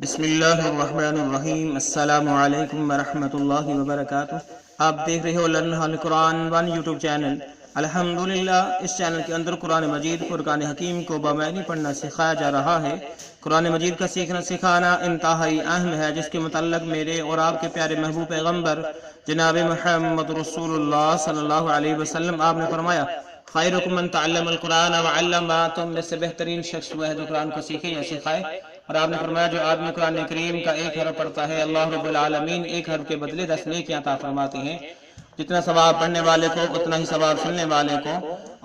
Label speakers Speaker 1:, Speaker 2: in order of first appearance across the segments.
Speaker 1: بسم اللہ الرحمن الرحیم۔ السلام علیکم ورحمۃ اللہ وبرکاتہ۔ آپ دیکھ رہے ہو لرن ہال قرآن ون یوٹیوب چینل۔ الحمدللہ اس چینل کے اندر قرآن مجید فرقان حکیم کو بامعنی پڑھنا سکھایا جا رہا ہے۔ قرآن مجید کا سیکھنا سکھانا انتہائی اہم ہے، جس کے متعلق میرے اور آپ کے پیارے محبوب پیغمبر جناب محمد رسول اللہ صلی اللہ علیہ وسلم آپ نے فرمایا، خیرکم من تعلم القرآن وعلمہ، تم میں سے بہترین شخص وہ ہے جو قرآن کو سیکھے یا سکھائے۔ اور آپ نے فرمایا جو آدمی قرآن کریم کا ایک حرف پڑھتا ہے، اللہ رب العالمین ایک حرف کے بدلے 10 نیکیاں عطا فرماتے ہیں۔ جتنا ثواب پڑھنے والے کو اتنا ہی ثواب سننے والے کو،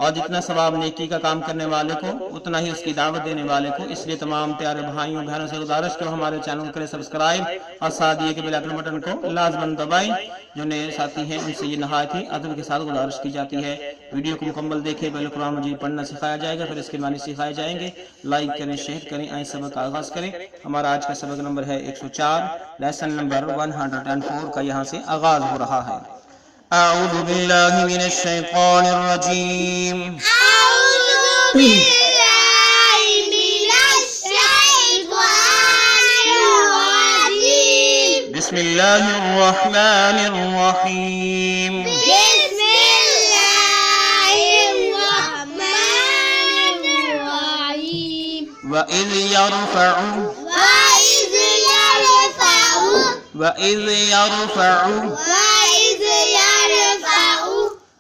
Speaker 1: اور جتنا ثواب نیکی کا کام کرنے والے کو اتنا ہی اس کی دعوت دینے والے کو۔ اس لیے تمام پیارے بھائیوں بہنوں سے گزارش کہ ہمارے چینل کو کریں سبسکرائب، اور ساتھ یہ کہ بیل آئکن بٹن کو لازماً دبائیں۔ جو نئے ساتھی ہیں ان سے یہ نہایت ہی ادب کے ساتھ گزارش کی جاتی ہے، ویڈیو کو مکمل دیکھیں۔ پہلے قرآن مجید پڑھنا سکھایا جائے گا، پھر اس کے معنی سکھائے جائیں گے۔ لائک کریں، شیئر کریں۔ آئیں سبق کا آغاز کریں۔ ہمارا آج کا سبق نمبر ہے 104، لیسن نمبر 104 کا یہاں سے آغاز ہو رہا ہے۔ اعوذ باللہ من الشیطان الرجیم،
Speaker 2: أعوذ بالله من الشيطان الرجيم.
Speaker 1: بسم اللہ الرحمن الرحیم۔
Speaker 2: بسم الله الرحمن الرحيم.
Speaker 1: وَإِذْ يَرْفَعُ
Speaker 2: وإذ يرفع
Speaker 1: وَإِذْ يَرْفَعُ
Speaker 2: وإذ يرفع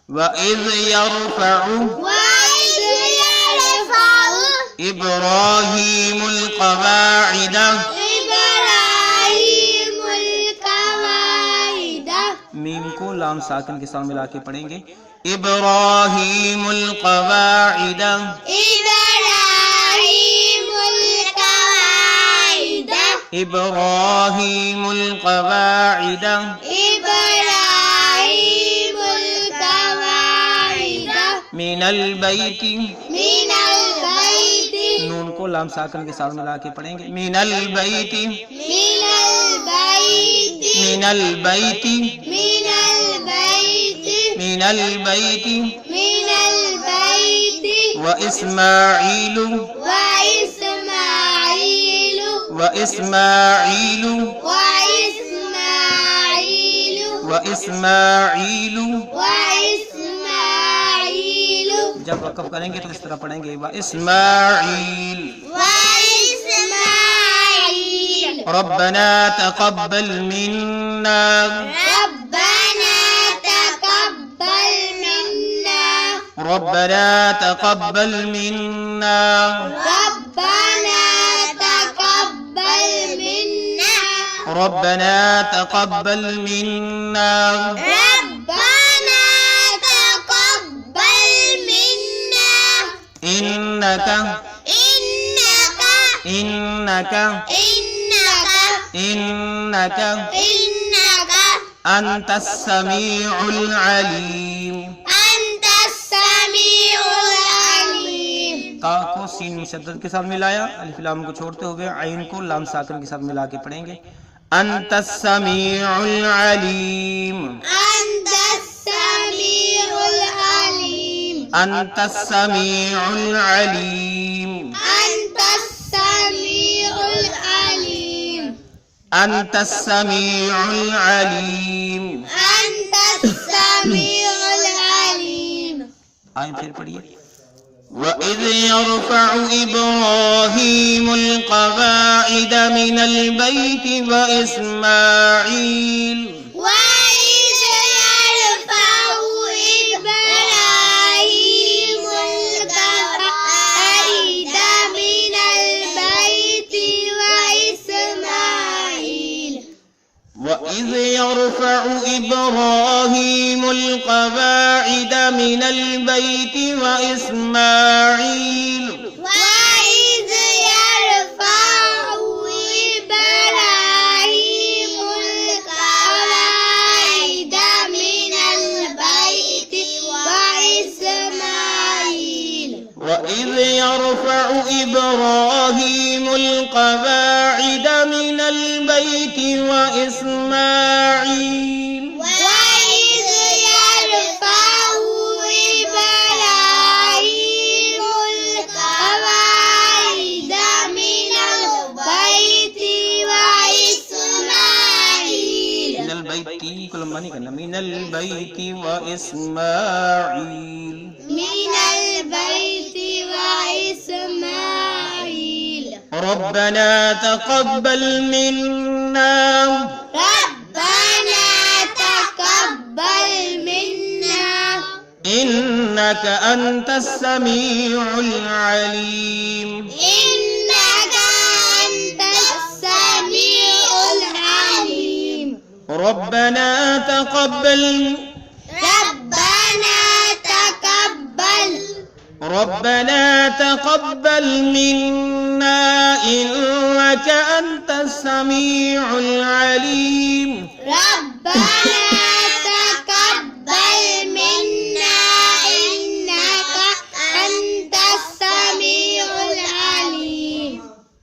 Speaker 1: وَإِذْ يَرْفَعُ
Speaker 2: وإذ يرفع
Speaker 1: إِبْرَاهِيمُ الْقَوَاعِدَ
Speaker 2: إبراهيم القواعد.
Speaker 1: میم کو لام ساکن کے ساتھ ملا کے پڑھیں گے، إِبْرَاهِيمُ الْقَوَاعِدَ
Speaker 2: إبراهيم القواعد
Speaker 1: إِبْرَاهِيمُ الْقَوَاعِدَ
Speaker 2: إبراهيم القواعد
Speaker 1: مِنَ الْبَيْتِ،
Speaker 2: من البيت
Speaker 1: نون کو لام ساکن کے ساتھ ملا کے پڑھیں گے، مِنَ الْبَيْتِ
Speaker 2: من البيت
Speaker 1: مِنَ الْبَيْتِ
Speaker 2: من البيت
Speaker 1: مِنَ الْبَيْتِ
Speaker 2: من البيت
Speaker 1: وَإِسْمَاعِيلُ
Speaker 2: وإسماعيل
Speaker 1: وَإِسْمَاعِيلُ
Speaker 2: وإسماعيل
Speaker 1: وَإِسْمَاعِيلُ
Speaker 2: وإسماعيل
Speaker 1: جب وقف کریں گے تو اس طرح پڑھیں گے، وَإِسْمَاعِيل
Speaker 2: وإسماعيل
Speaker 1: رَبَّنَا تَقَبَّلْ مِنَّا
Speaker 2: ربنا تقبل منا
Speaker 1: رَبَّنَا تَقَبَّلْ مِنَّا
Speaker 2: ربنا تقبل منا
Speaker 1: رَبَّنَا تَقَبَّلْ مِنَّا
Speaker 2: ربنا تقبل منا
Speaker 1: إِنَّكَ
Speaker 2: إنك
Speaker 1: إِنَّكَ
Speaker 2: إنك
Speaker 1: إِنَّكَ
Speaker 2: إنك
Speaker 1: أَنْتَ السَّمِيعُ الْعَلِيمُ۔
Speaker 2: أنت السميع العليم.
Speaker 1: تا کو سین مشدد کے ساتھ ملایا، الف لام کو چھوڑتے ہوئے عین کو لام ساکن کے ساتھ ملا کے پڑھیں گے، انت السمیع العلیم
Speaker 2: أنت السميع العليم.
Speaker 1: انت السمیع العلیم
Speaker 2: أنت السميع العليم.
Speaker 1: انت السمیع العلیم۔
Speaker 2: أنت السميع العليم.
Speaker 1: آئیں پھر پڑھیے، وَإِذْ يَرْفَعُ إِبْرَاهِيمُ الْقَوَاعِدَ مِنَ الْبَيْتِ وَإِسْمَاعِيلُ
Speaker 2: وإذ يرفع إبراهيم القواعد من البيت وإسماعيل
Speaker 1: وَإِذْ يَرْفَعُ إِبْرَاهِيمُ الْقَوَاعِدَ مِنَ الْبَيْتِ وَإِسْمَاعِيلُ
Speaker 2: وإذ يرفع إبراهيم القواعد من البيت وإسماعيل
Speaker 1: وَإِذْ يَرْفَعُ إِبْرَاهِيمُ الْقَوَاعِدَ مِنَ الْبَيْتِ وَإِسْمَاعِيلُ
Speaker 2: وإذ يرفع إبراهيم القواعد من البيت
Speaker 1: کل معنی کرنا من البیت و اسماعیل
Speaker 2: من البيت وإسماعيل
Speaker 1: ربنا تقبل منا
Speaker 2: ربنا تقبل منا
Speaker 1: إنك أنت السميع العليم
Speaker 2: إنك أنت السميع العليم
Speaker 1: ربنا تقبل ربنا تقبل منا إنك أنت السميع العليم
Speaker 2: ربنا تقبل منا إنك أنت السميع العليم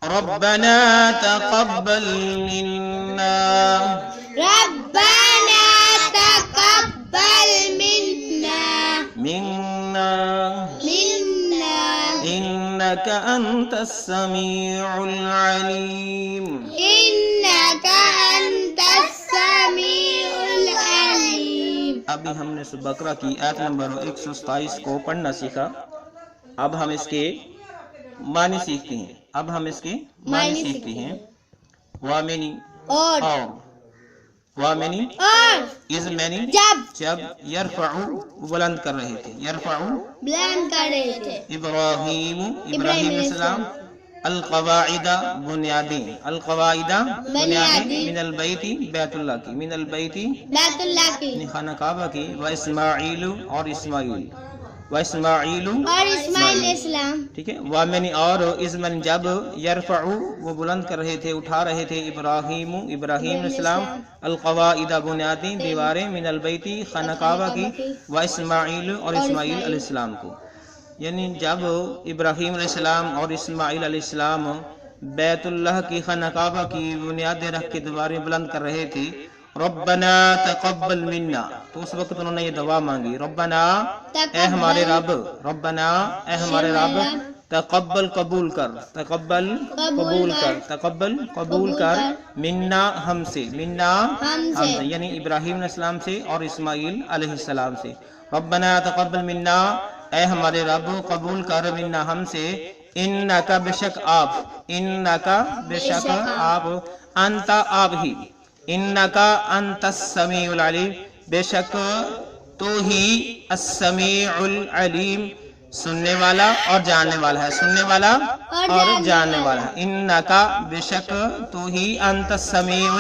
Speaker 1: ربنا تقبل منا
Speaker 2: ربنا تقبل منا
Speaker 1: منا إنك أنت السميع العليم
Speaker 2: إنك أنت السميع العليم
Speaker 1: ابھی ہم نے سورہ بقرہ کی آیت نمبر 127 کو پڑھنا سیکھا. اب ہم اس کے معنی سیکھتے ہیں. سیکھتے ہیں. وامنی
Speaker 2: اور
Speaker 1: وامنی
Speaker 2: اور
Speaker 1: از مینی جب یرفعو بلند کر رہے تھے. یرفعو
Speaker 2: بلند کر رہے تھے
Speaker 1: ابراہیم علیہ السلام القواعد بنیادیں من البیت بیت اللہ کی من البیت
Speaker 2: بیت اللہ کی
Speaker 1: خانہ کعبہ کی و اسماعیل اور اسماعیل
Speaker 2: اسلام.
Speaker 1: ٹھیک ہے. وامنی اور ازمن جب یرفعو وہ بلند کر رہے تھے اٹھا رہے تھے ابراہیم علیہ السلام القواعد بنیادیں دیواریں من البیت خانہ کعبہ کی و اسماعیل اور اسماعیل علیہ السلام کو. یعنی جب ابراہیم علیہ السلام اور اسماعیل علیہ السلام بیت اللہ کی خانہ کعبہ کی بنیادیں رکھ کے دیواریں بلند کر رہے تھے. ربنا تقبل منا تو اس وقت انہوں نے یہ دعا مانگی. ربنا اے ہمارے رب تقبل قبول کر منا ہم سے یعنی ابراہیم علیہ السلام سے اور اسماعیل علیہ السلام سے. ربنا تقبل منا اے ہمارے رب قبول کر منا ہم سے انکا بے شک آپ انتا آپ ہی انکا انت السمیع العلیم بے شک تو ہی السمیع العلیم سننے والا اور جاننے والا ہے. انکا بے شک تو ہی انت السمیع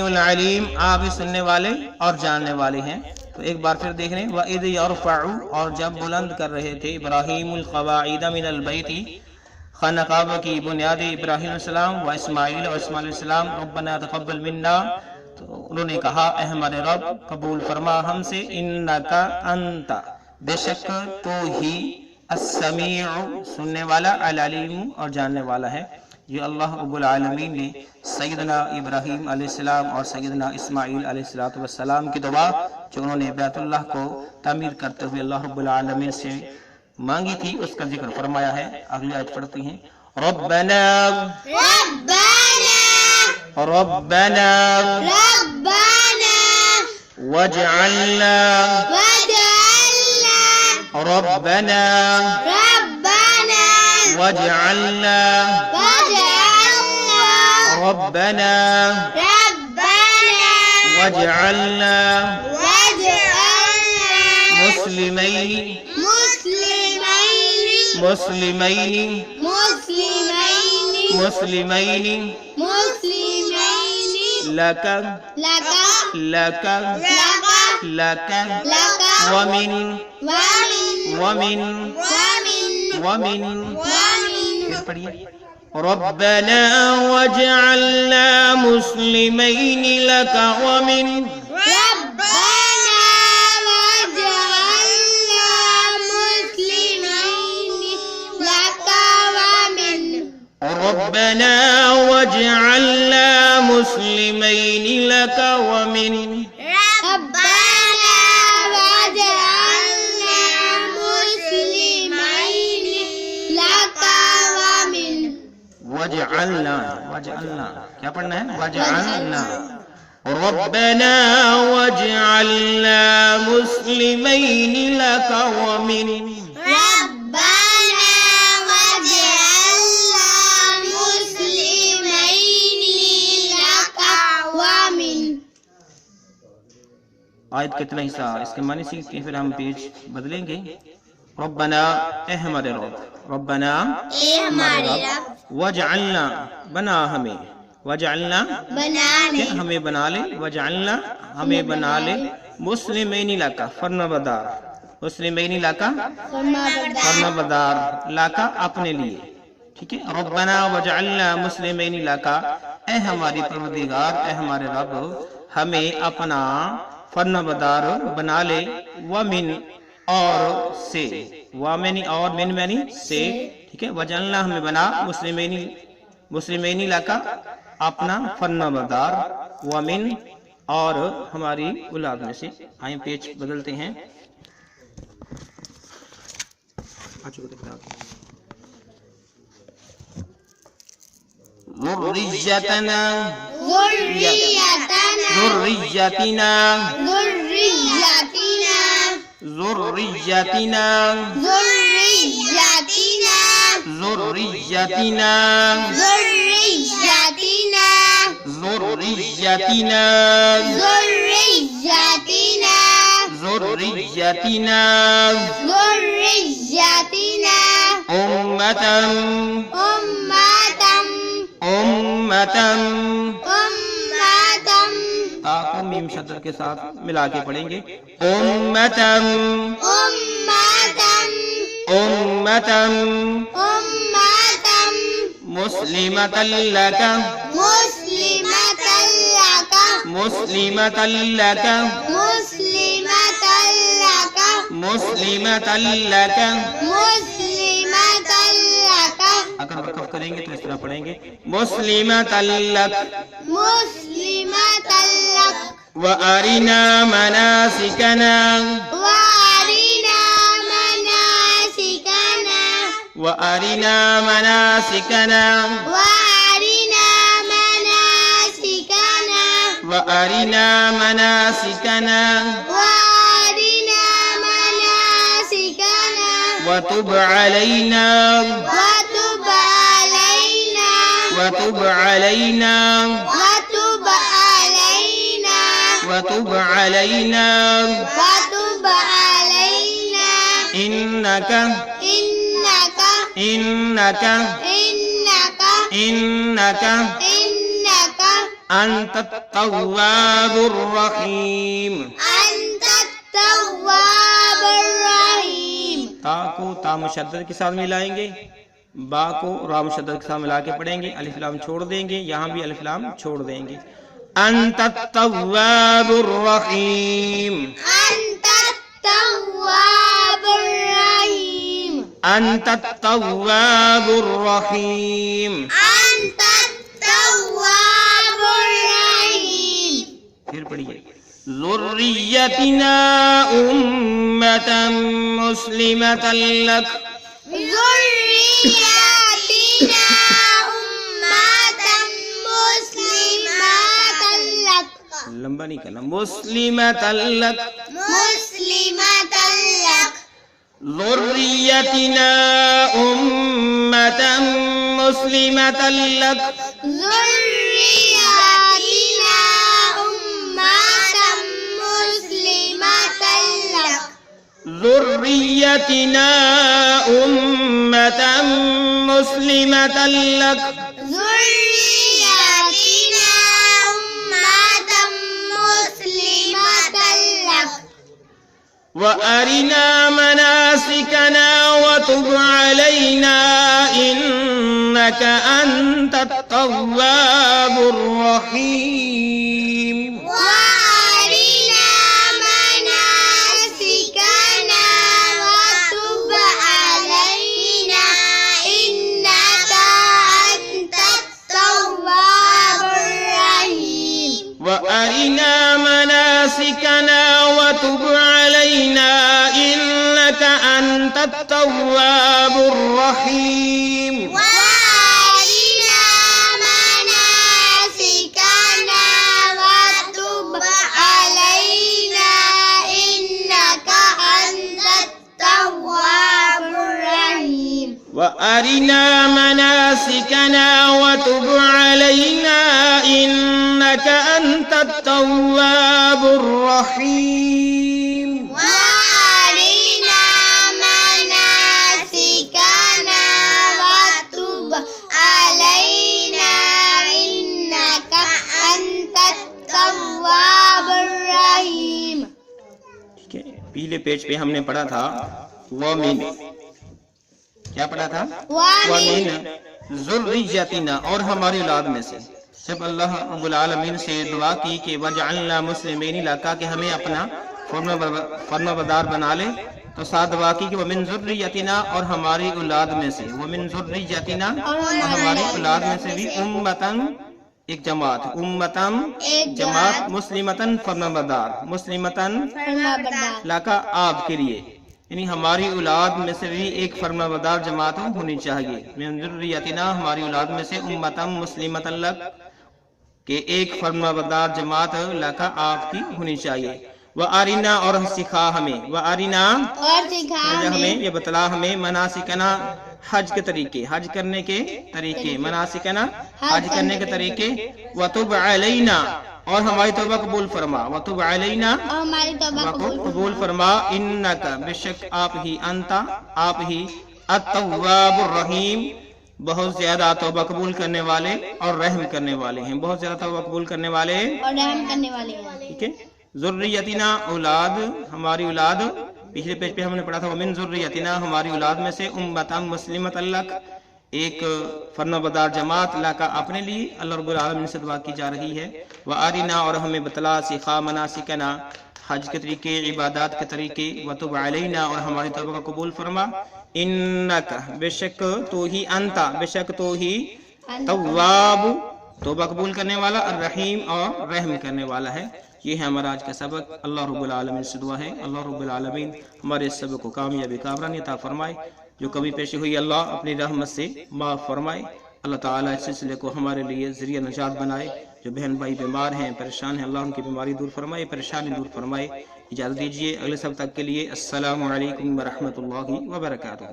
Speaker 1: العلیم آپ ہی سننے والے اور جاننے والے ہیں. تو ایک بار پھر دیکھ رہے ہیں وَإِذْ يَرْفَعُ اور جب بلند کر رہے تھے ابراہیم القواعد من البیت خانہ کعبہ کی بنیاد ابراہیم علیہ السلام و اسماعیل اور اسماعیل علیہ السلام ربنا تقبل منا تو انہوں نے کہا اے ہمارے رب قبول فرما ہم سے انکا انت بے شک تو ہی السمیع سننے والا العلیم اور جاننے والا ہے. یہ اللہ رب العالمین نے سیدنا ابراہیم علیہ السلام اور سیدنا اسماعیل علیہ السلام کی دعا جو انہوں نے بیت اللہ کو تعمیر کرتے ہوئے اللہ رب العالمین سے مانگی تھی اس کا ذکر فرمایا ہے. اگلی آیت پڑھتی ہیں ربنا وجعلنا ربنا وجعلنا ربنا وجعلنا مسلمين لك ومن پھر پڑھیے ربنا وجعلنا مسلمين لك ومن ربنا وجعلنا مسلمين لك ومن وجعلنا کیا پڑھنا ہے وجعلنا ربنا واجعلنا مسلمين لك ومن
Speaker 2: ربنا واجعلنا مسلمين لك ومن.
Speaker 1: آیت کا اتنا حصہ اس کے معنی سیکھ کے پھر ہم پیج بدلیں گے. ربنا اے ہمارے رب، ربنا
Speaker 2: اے ہمارے رب،
Speaker 1: وجعلنا بنا ہمیں، وجعلنا
Speaker 2: بنا
Speaker 1: کہ
Speaker 2: لے،
Speaker 1: ہمیں بنا لے، وجعلنا ہمیں بنا لے، مسلمین لاکا فرما بدار، مسلمین لاکا
Speaker 2: فرمانبردار،
Speaker 1: فرما بدار، لاکا اپنے لیے. ٹھیک ہے. ربنا وجعلنا مسلمین لاکا، اے ہماری پروردگار، اے ہمارے رب ہمیں اپنا فرما بدار بنا لے، ومن اور سے، وامنی اور من معنی سے. ٹھیک ہے. وجعلنا ہمیں بنا مسلمین لاکا اپنا فرما بردار، ومن اور ہماری اولاد میں سے. آئیں پیج بدلتے ہیں. ذریتنا
Speaker 2: ذریتنا
Speaker 1: ذریتنا
Speaker 2: ذریتنا
Speaker 1: ذریتنا
Speaker 2: ذریتنا
Speaker 1: ذریتنا
Speaker 2: ذریتنا
Speaker 1: ذریتنا
Speaker 2: ذریتنا
Speaker 1: امتاً
Speaker 2: امتاً
Speaker 1: امتاً.
Speaker 2: امتاً
Speaker 1: تا کو میم شدت کے ساتھ ملا کے پڑھیں گے. امتاً
Speaker 2: امتاً
Speaker 1: امتاً
Speaker 2: امتاً
Speaker 1: مسلمة لك
Speaker 2: مسلمة لك
Speaker 1: مسلمة لك
Speaker 2: مسلمة لك
Speaker 1: مسلمة لك.
Speaker 2: مسلمة لك
Speaker 1: اگر وقف کریں گے تو اس طرح پڑھیں گے. مسلمة لك
Speaker 2: مسلمة لك
Speaker 1: وأرنا مناسكنا
Speaker 2: وأرنا مناسكنا
Speaker 1: وأرنا مناسكنا
Speaker 2: وأرنا مناسكنا
Speaker 1: وأرنا مناسكنا
Speaker 2: وأرنا مناسكنا
Speaker 1: وتب علينا
Speaker 2: وتب علينا
Speaker 1: وتب علينا
Speaker 2: وتب علينا
Speaker 1: وتب علينا
Speaker 2: وتب علينا
Speaker 1: إنك
Speaker 2: إنك
Speaker 1: إنك
Speaker 2: إنك
Speaker 1: إنك
Speaker 2: إنك
Speaker 1: أنت التواب الرحيم.
Speaker 2: أنت التواب الرحيم.
Speaker 1: تا کو تا مشدد کے ساتھ ملائیں گے، با کو را مشدد کے ساتھ ملا کے پڑھیں گے. الف لام چھوڑ دیں گے، یہاں بھی الف لام چھوڑ دیں گے. انت التواب الرحیم،
Speaker 2: أنت التواب الرحيم.
Speaker 1: انت التواب الرحیم.
Speaker 2: أنت التواب الرحيم.
Speaker 1: پھر پڑھیے. ذریتنا امة مسلمة لك
Speaker 2: ذريتنا أمة مسلمة لك
Speaker 1: لمبا نہیں کرنا. مسلمة لك
Speaker 2: مسلمة لك
Speaker 1: ذریتنا امة مسلمة لك
Speaker 2: ذريتنا أمة مسلمة لك
Speaker 1: ذریتنا امة مسلمة لك
Speaker 2: ذريتنا أمة مسلمة لك
Speaker 1: وأرنا مناسكنا وتب علينا إنك أنت التواب الرحيم.
Speaker 2: وأرنا مناسكنا وتب علينا إنك أنت التواب الرحيم.
Speaker 1: وأرنا مناسكنا وتب علينا إنك أنت التواب الرحيم.
Speaker 2: وأرنا مناسكنا وتب
Speaker 1: مناسكنا وتب علينا إنك أنت التواب الرحيم
Speaker 2: وأرنا مناسكنا وتب علينا إنك أنت التواب الرحيم.
Speaker 1: ٹھیک ہے. پہلے پیج پہ ہم نے پڑھا تھا وَمِن، کیا پڑھا تھا؟ وَمِن ذُرِّيَّتِنَا، اور ہماری اولاد میں سے. جب اللہ رب العالمین سے دعا کی کہ وَجْعَلْنَا مُسْلِمِينَ لَكَ، کہ ہمیں اپنا فرما بردار بنا لے، تو ساتھ دعا کی کہ وَمِن ذُرِّيَّتِنَا، اور ہماری اولاد میں سے. وَمِن ذُرِّيَّتِنَا، اور ہماری اولاد میں سے بھی اُمَّتًا، ایک جماعت، اُمَّتًا جماعت، مُسْلِمَتًا فرما بردار، مُسْلِمَتًا لَكَ آپ کے لیے، یعنی ہماری اولاد میں سے بھی ایک فرما بردار جماعت ہونی چاہیے. من ذریتنا، ہماری اولاد میں سے امتا مسلمۃ لک، کہ ایک فرما بردار جماعت لکا آپ کی ہونی چاہیے. وَأَرِنَا، اور سکھا ہمیں، وَأَرِنَا
Speaker 2: اور سکھا
Speaker 1: ہمیں، یہ بتلا ہمیں، مناسکنا حج کے طریقے، حج کرنے کے طریقے، مناسکنا حج کرنے کے طریقے. وَتُبْ عَلَيْنَا، اور ہماری توبہ قبول فرما. وَتُبْ عَلَيْنَا،
Speaker 2: اور ہماری توبہ
Speaker 1: قبول فرما. انک، بے شک آپ ہی، انتا آپ ہی، التواب الرحیم، بہت زیادہ توبہ قبول کرنے والے اور رحم کرنے والے ہیں. بہت زیادہ توبہ قبول کرنے والے
Speaker 2: اور رحم کرنے والے ہیں.
Speaker 1: ٹھیک ہے. ذریتنا، اولاد، ہماری اولاد. پچھلے پیج پہ ہم نے پڑھا تھا ومن ذریتنا، ہماری اولاد میں سے امتا مسلمۃ لک، ایک فرما بردار جماعت لاکا اپنے لیے. اللہ رب العالمین سے دعا کی جا رہی ہے. وَأَرِنَا، اور ہمیں بتلا سکھا، مناسکنا حج کے طریقے، عبادات کے طریقے. وَتُبْ عَلَيْنَا، اور ہماری توبہ کا قبول فرما. اِنَّكَ، بے شک تو ہی، انتا بے شک تو ہی، تواب توبہ قبول کرنے والا، الرحیم اور رحم کرنے والا ہے. یہ ہے ہمارا آج کا سبق. اللہ رب العالمین سے دعا ہے اللہ رب العالمین ہمارے اس سبق کو کامیابی کامرانی عطا فرمائے. جو کبھی پیشی ہوئی اللہ اپنی رحمت سے معاف فرمائے. اللہ تعالیٰ اس سلسلے کو ہمارے لیے ذریعہ نجات بنائے. جو بہن بھائی بیمار ہیں، پریشان ہیں، اللہ ان کی بیماری دور فرمائے، پریشانی دور فرمائے. اجازت دیجیے اگلے سبق تک کے لیے. السلام علیکم ورحمۃ اللہ وبرکاتہ.